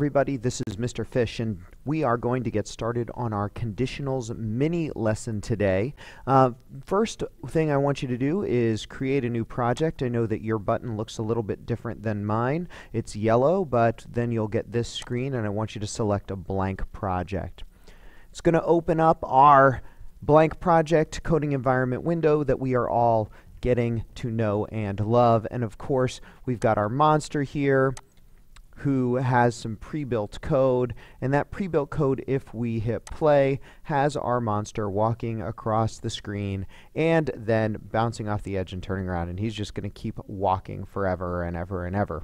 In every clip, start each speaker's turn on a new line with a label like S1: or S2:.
S1: Everybody, this is Mr. Fish, and we are going to get started on our conditionals mini lesson today. First thing I want you to do is create a new project. I know that your button looks a little bit different than mine. It's yellow, but then you'll get this screen, and I want you to select a blank project. It's going to open up our blank project coding environment window that we are all getting to know and love. And of course, we've got our monster here, who has some pre-built code, and that pre-built code, if we hit play, has our monster walking across the screen and then bouncing off the edge and turning around, and he's just going to keep walking forever and ever and ever.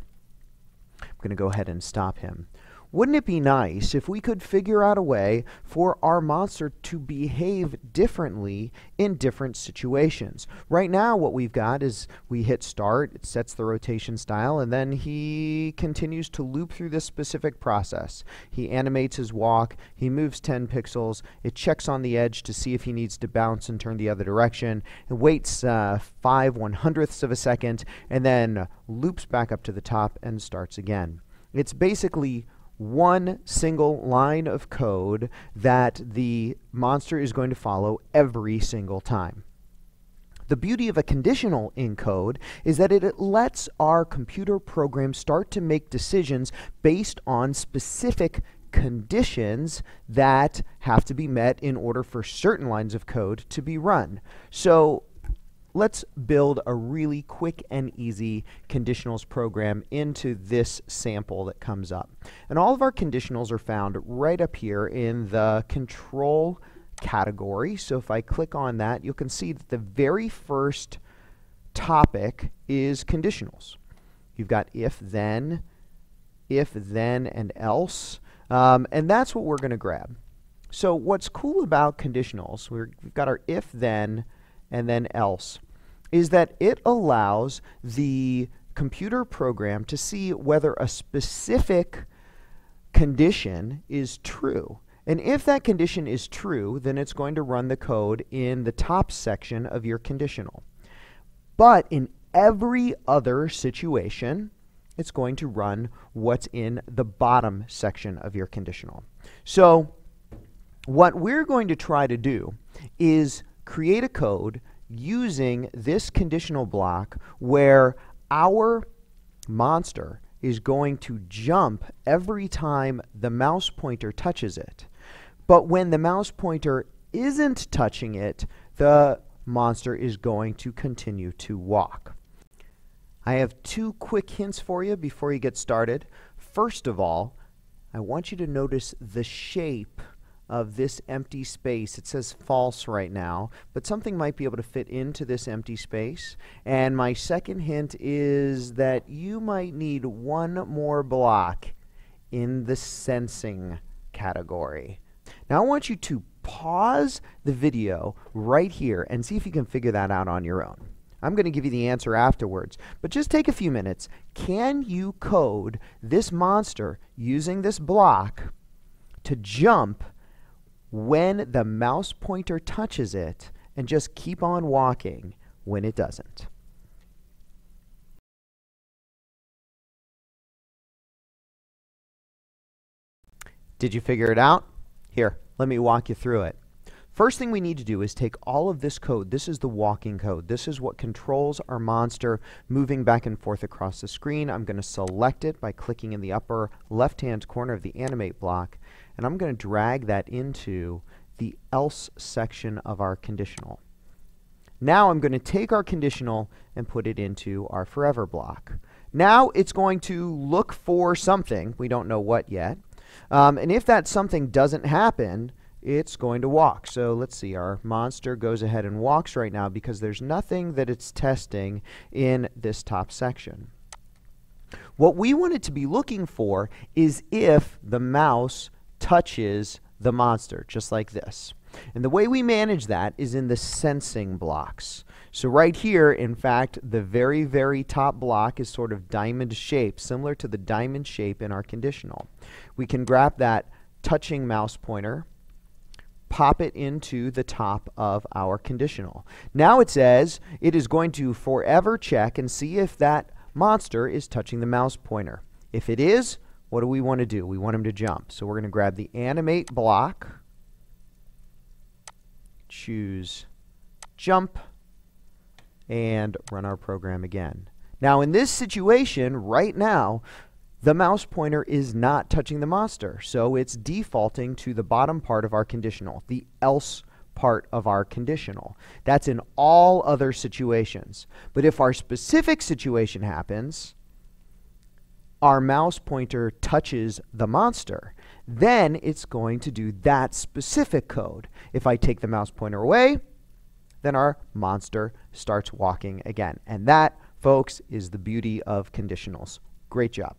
S1: I'm going to go ahead and stop him. Wouldn't it be nice if we could figure out a way for our monster to behave differently in different situations? Right now what we've got is we hit start, it sets the rotation style, and then he continues to loop through this specific process. He animates his walk, he moves 10 pixels, it checks on the edge to see if he needs to bounce and turn the other direction, it waits 5/100ths of a second, and then loops back up to the top and starts again. It's basically one single line of code that the monster is going to follow every single time. The beauty of a conditional in code is that it lets our computer program start to make decisions based on specific conditions that have to be met in order for certain lines of code to be run. So let's build a really quick and easy conditionals program into this sample that comes up. And all of our conditionals are found right up here in the control category. So if I click on that, you can see that the very first topic is conditionals. You've got if, then, and else. And that's what we're going to grab. So what's cool about conditionals, we've got our if, then, and then else, is that it allows the computer program to see whether a specific condition is true. And if that condition is true, then it's going to run the code in the top section of your conditional. But in every other situation, it's going to run what's in the bottom section of your conditional. So what we're going to try to do is create a code using this conditional block where our monster is going to jump every time the mouse pointer touches it. But when the mouse pointer isn't touching it, the monster is going to continue to walk. I have two quick hints for you before you get started. First of all, I want you to notice the shape of this empty space. It says false right now, but something might be able to fit into this empty space. And my second hint is that you might need one more block in the sensing category. Now I want you to pause the video right here and see if you can figure that out on your own. I'm going to give you the answer afterwards, but just take a few minutes. Can you code this monster using this block to jump when the mouse pointer touches it and just keep on walking when it doesn't? Did you figure it out? Here, let me walk you through it. First thing we need to do is take all of this code. This is the walking code. This is what controls our monster moving back and forth across the screen. I'm going to select it by clicking in the upper left-hand corner of the animate block, and I'm going to drag that into the else section of our conditional. Now I'm going to take our conditional and put it into our forever block. Now it's going to look for something. We don't know what yet. And if that something doesn't happen, it's going to walk. So let's see, our monster goes ahead and walks right now because there's nothing that it's testing in this top section. What we want it to be looking for is if the mouse touches the monster, just like this. And the way we manage that is in the sensing blocks. So right here, in fact, the very, very top block is sort of diamond shape, similar to the diamond shape in our conditional. We can grab that touching mouse pointer, pop it into the top of our conditional. Now it says it is going to forever check and see if that monster is touching the mouse pointer. If it is, what do we want to do? We want him to jump. So we're going to grab the animate block, choose jump, and run our program again. Now in this situation, right now, the mouse pointer is not touching the monster, so it's defaulting to the bottom part of our conditional, the else part of our conditional. That's in all other situations. But if our specific situation happens, our mouse pointer touches the monster, then it's going to do that specific code. If I take the mouse pointer away, then our monster starts walking again. And that, folks, is the beauty of conditionals. Great job.